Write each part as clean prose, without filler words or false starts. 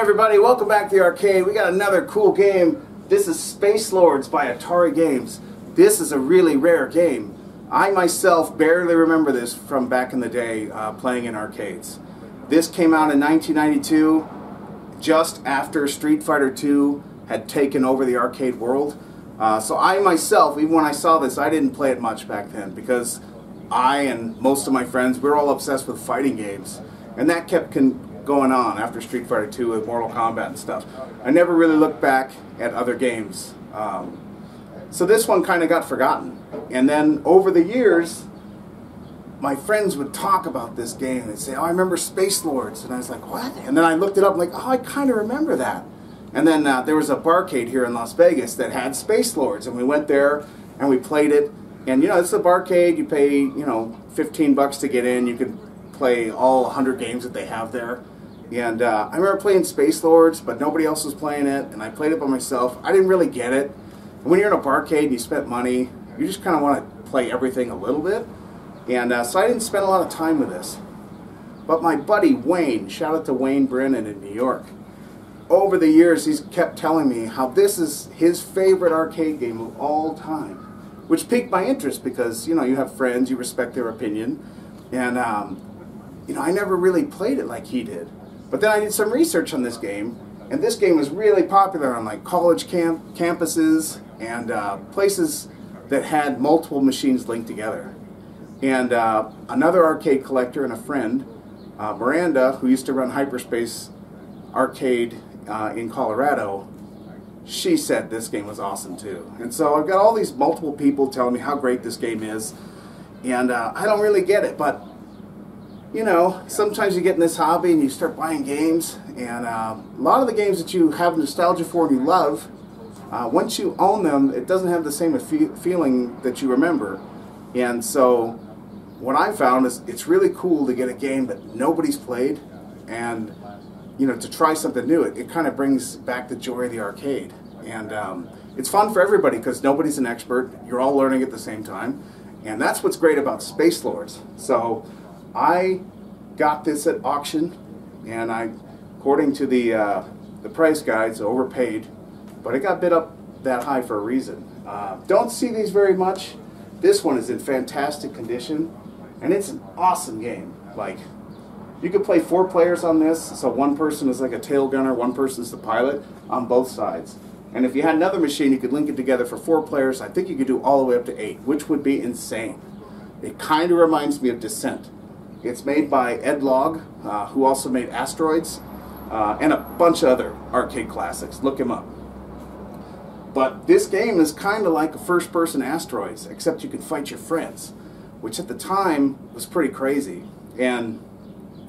everybody, welcome back to the arcade. We got another cool game. This is Space Lords by Atari Games. This is a really rare game. I myself barely remember this from back in the day playing in arcades. This came out in 1992, just after Street Fighter II had taken over the arcade world. So I myself, even when I saw this, I didn't play it much back then because I and most of my friends, we were all obsessed with fighting games. And that kept going on after Street Fighter II with Mortal Kombat and stuff. I never really looked back at other games. So this one kind of got forgotten. And then over the years, my friends would talk about this game. They'd say, oh, I remember Space Lords. And I was like, what? And then I looked it up, like, oh, I kind of remember that. And then there was a barcade here in Las Vegas that had Space Lords. And we went there and we played it. And, you know, it's a barcade. You pay, you know, 15 bucks to get in. You can play all 100 games that they have there. And I remember playing Space Lords, but nobody else was playing it, and I played it by myself. I didn't really get it. And when you're in a barcade and you spent money, you just kind of want to play everything a little bit. And so I didn't spend a lot of time with this. But my buddy Wayne, shout out to Wayne Brennan in New York, over the years he's kept telling me how this is his favorite arcade game of all time, which piqued my interest because, you know, you have friends, you respect their opinion, and you know, I never really played it like he did. But then I did some research on this game, and this game was really popular on like college campuses and places that had multiple machines linked together. And another arcade collector and a friend, Miranda, who used to run Hyperspace Arcade in Colorado, she said this game was awesome too. And so I've got all these multiple people telling me how great this game is, and I don't really get it, but you know, sometimes you get in this hobby and you start buying games, and a lot of the games that you have nostalgia for and you love, once you own them, it doesn't have the same feeling that you remember. And so what I found is it's really cool to get a game that nobody's played, and you know, to try something new. It kind of brings back the joy of the arcade. And it's fun for everybody because nobody's an expert. You're all learning at the same time. And that's what's great about Space Lords. So I got this at auction, and I, according to the price guides, overpaid, but it got bid up that high for a reason. Don't see these very much. This one is in fantastic condition, and it's an awesome game. Like, you could play 4 players on this, so one person is like a tail gunner, one person is the pilot on both sides. And if you had another machine, you could link it together for 4 players. I think you could do all the way up to 8, which would be insane. It kind of reminds me of Descent. It's made by Ed Logg, who also made Asteroids, and a bunch of other arcade classics. Look him up. But this game is kind of like a first-person Asteroids, except you can fight your friends, which at the time was pretty crazy. And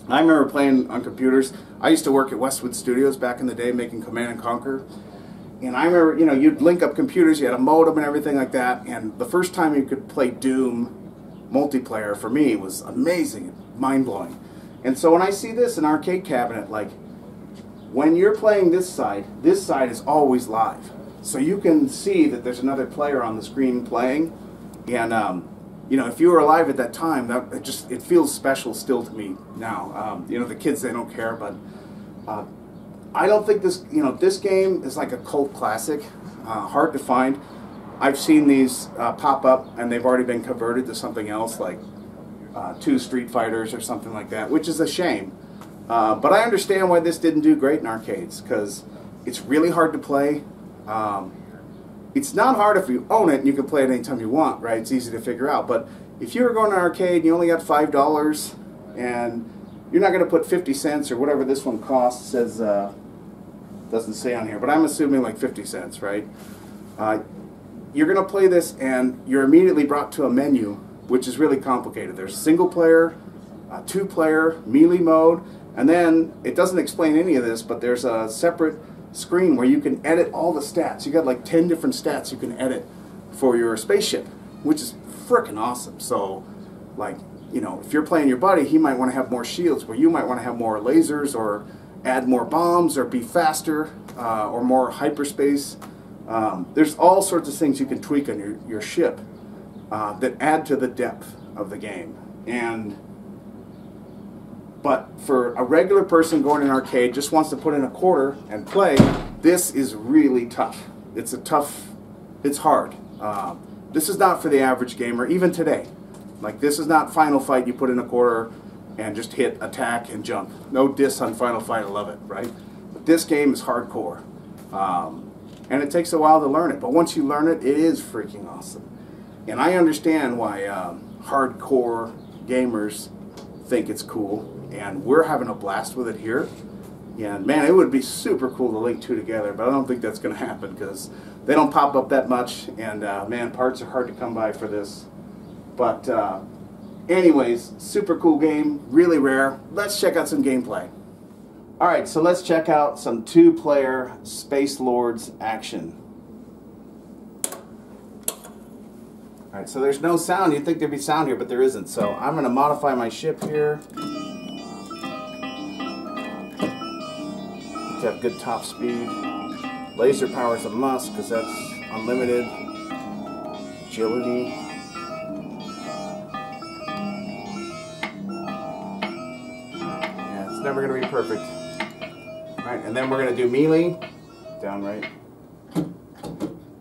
I remember playing on computers. I used to work at Westwood Studios back in the day making Command & Conquer. And I remember, you know, you'd link up computers, you had a modem and everything like that, and the first time you could play Doom multiplayer for me was amazing, mind-blowing. And so when I see this in arcade cabinet, like, when you're playing this side is always live. So you can see that there's another player on the screen playing, and you know, if you were alive at that time, it feels special still to me now. You know, the kids, they don't care, but I don't think this, you know, this game is like a cult classic, hard to find. I've seen these pop up, and they've already been converted to something else, like 2 Street Fighters or something like that, which is a shame. But I understand why this didn't do great in arcades, because it's really hard to play. It's not hard if you own it and you can play it anytime you want, right? It's easy to figure out. But if you were going to an arcade and you only got $5 and you're not going to put 50 cents or whatever this one costs, says, doesn't say on here, but I'm assuming like 50 cents, right? You're going to play this and you're immediately brought to a menu, which is really complicated. There's single player, 2-player, melee mode, and then it doesn't explain any of this, but there's a separate screen where you can edit all the stats. You got like 10 different stats you can edit for your spaceship, which is freaking awesome. So, like, you know, if you're playing your buddy, he might want to have more shields, where you might want to have more lasers, or add more bombs, or be faster, or more hyperspace. There's all sorts of things you can tweak on your ship that add to the depth of the game. And But for a regular person going to an arcade, just wants to put in a quarter and play, this is really tough. It's hard. This is not for the average gamer, even today. Like, this is not Final Fight, you put in a quarter and just hit attack and jump. No diss on Final Fight, I love it, right? But this game is hardcore. And it takes a while to learn it, but once you learn it, it is freaking awesome. And I understand why hardcore gamers think it's cool, and we're having a blast with it here. And man, it would be super cool to link two together, but I don't think that's going to happen because they don't pop up that much, and man, parts are hard to come by for this. But anyways, super cool game, really rare. Let's check out some gameplay. Alright, so let's check out some two-player Space Lords action. Alright, so there's no sound. You'd think there'd be sound here, but there isn't. So I'm going to modify my ship here to have good top speed. Laser power is a must because that's unlimited. Agility. Yeah, it's never going to be perfect. Alright, and then we're going to do melee. Down right.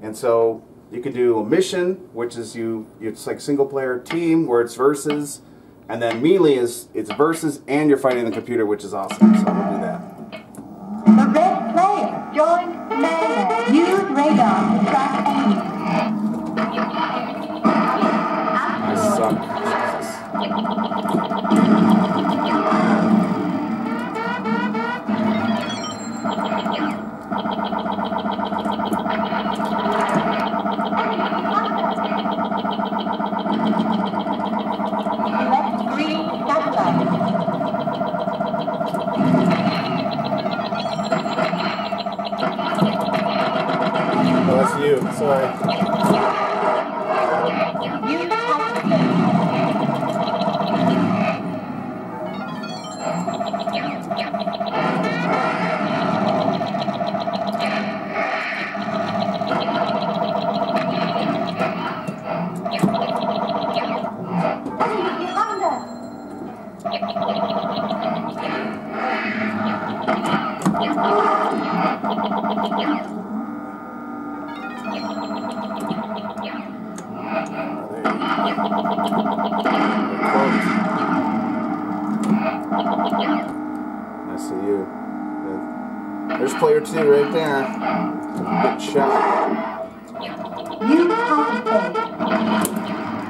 And so you could do a mission, which is it's like single player team where it's versus, and then melee is it's versus and you're fighting the computer, which is awesome. So we'll do that. The red player joined melee. Use radar to track enemy. I suck. Select green satellite. Oh, that's you. Sorry. Use tactical. Enemy behind us. I see you. There's player 2 right there. Good shot. Use hyperspace. We're losing enemy.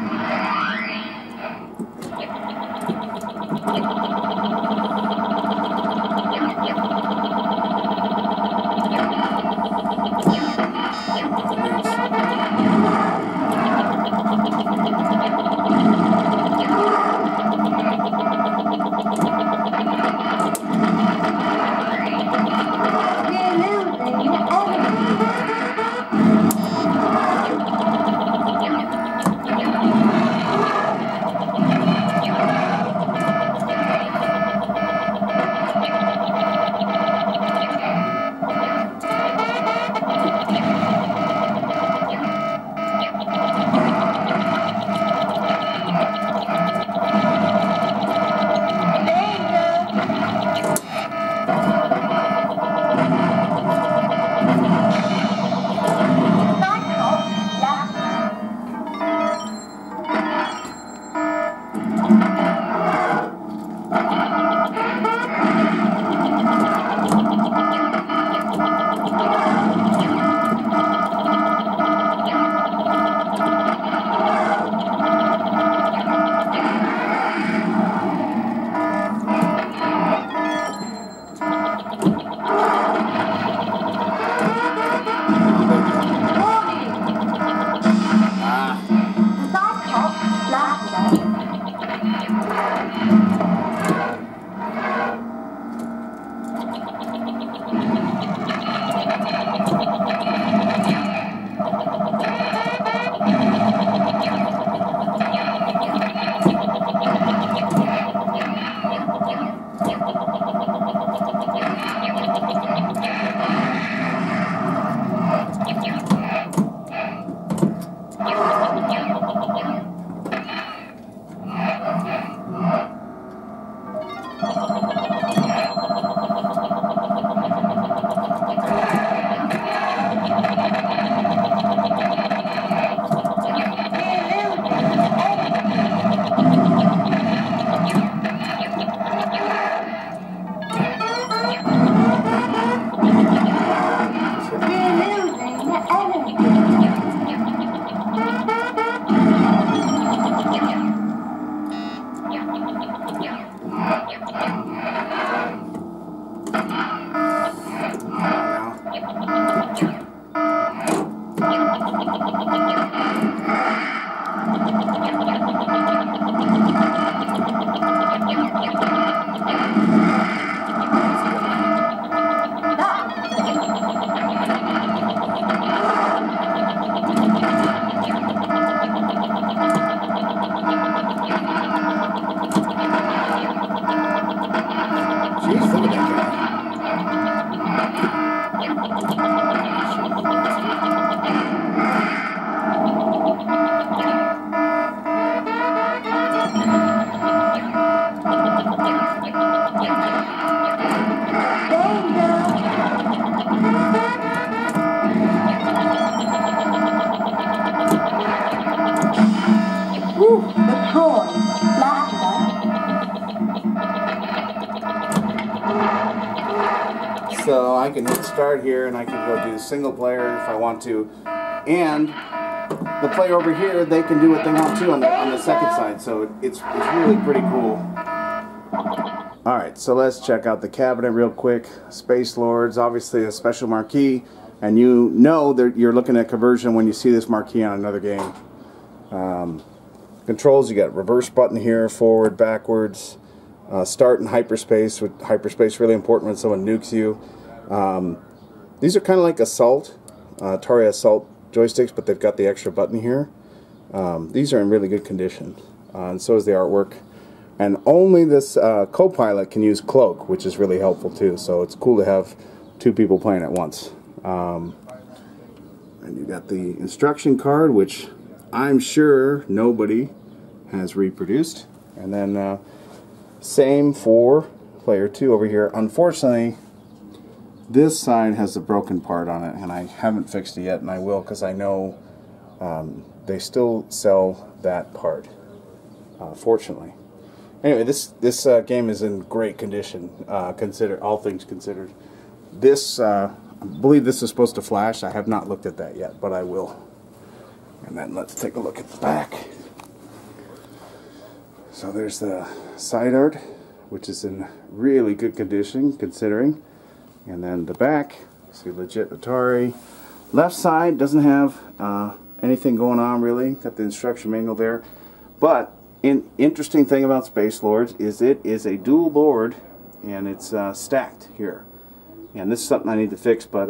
So I can hit start here and I can go do single player if I want to. And the player over here, they can do what they want to on the second side. So it's really pretty cool. Alright, so let's check out the cabinet real quick. Space Lords, obviously a special marquee. And you know that you're looking at conversion when you see this marquee on another game. Controls, you got reverse button here, forward, backwards. Start in hyperspace, with hyperspace really important when someone nukes you. These are kind of like Assault, Atari Assault joysticks, but they've got the extra button here. These are in really good condition, and so is the artwork. And only this co-pilot can use cloak, which is really helpful too, so it's cool to have two people playing at once. And you got the instruction card, which I'm sure nobody has reproduced. And then same for player 2 over here. Unfortunately, this side has a broken part on it, and I haven't fixed it yet, and I will because I know they still sell that part, fortunately. Anyway, this game is in great condition, all things considered. This, I believe this is supposed to flash. I have not looked at that yet, but I will. And then let's take a look at the back. So there's the side art, which is in really good condition considering. And then the back, see, legit Atari. Left side doesn't have anything going on really. Got the instruction manual there. But an interesting thing about Space Lords is it is a dual board, and it's stacked here. And this is something I need to fix, but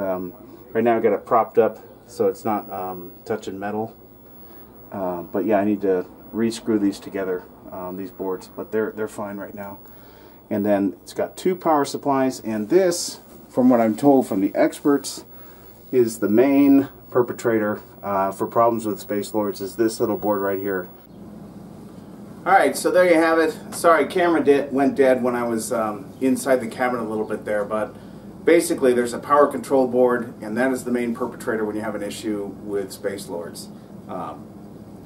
right now I got it propped up so it's not touching metal. But yeah, I need to re-screw these together, these boards, but they're fine right now. And then it's got 2 power supplies, and this, from what I'm told from the experts, is the main perpetrator for problems with Space Lords, is this little board right here. Alright, so there you have it. Sorry, camera went dead when I was inside the cabinet a little bit there, but basically there's a power control board, and that is the main perpetrator when you have an issue with Space Lords.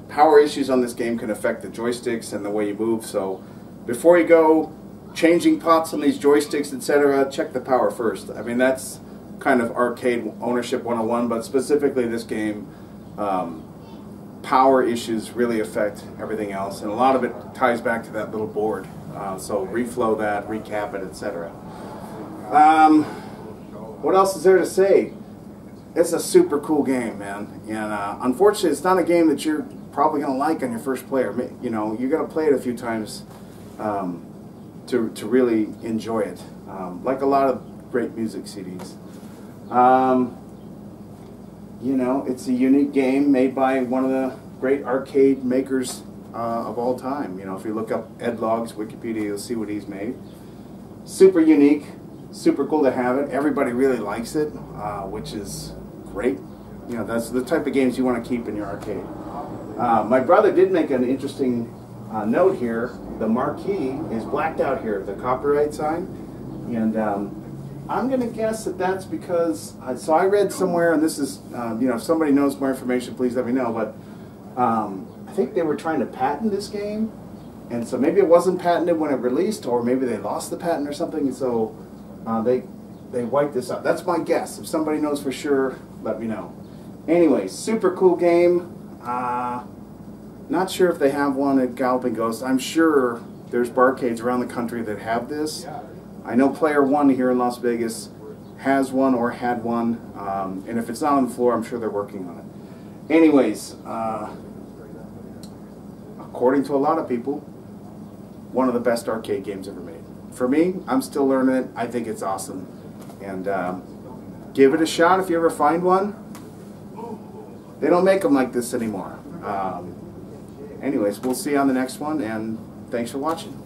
Power issues on this game can affect the joysticks and the way you move, so before you go changing pots on these joysticks, etc., check the power first. I mean, that's kind of arcade ownership 101, but specifically this game, power issues really affect everything else, and a lot of it ties back to that little board. So reflow that, recap it, etc. What else is there to say? It's a super cool game, man, and unfortunately it's not a game that you're probably going to like on your first player. You know, you got to play it a few times to really enjoy it, like a lot of great music CDs. You know, it's a unique game made by one of the great arcade makers of all time. You know, if you look up Ed Logg's Wikipedia, you'll see what he's made. Super unique, super cool to have it. Everybody really likes it, which is great. You know, that's the type of games you want to keep in your arcade. My brother did make an interesting note here. The marquee is blacked out here, the copyright sign, and I'm going to guess that that's because, so I read somewhere, and this is, you know, if somebody knows more information, please let me know, but I think they were trying to patent this game, and so maybe it wasn't patented when it released, or maybe they lost the patent or something, and so they wiped this out. That's my guess. If somebody knows for sure, let me know. Anyway, super cool game. Not sure if they have one at Galloping Ghost. I'm sure there's barcades around the country that have this. I know Player One here in Las Vegas has one or had one, and if it's not on the floor, I'm sure they're working on it. Anyways, according to a lot of people, one of the best arcade games ever made. For me, I'm still learning it. I think it's awesome. And give it a shot if you ever find one. They don't make them like this anymore. Anyways, we'll see you on the next one, and thanks for watching.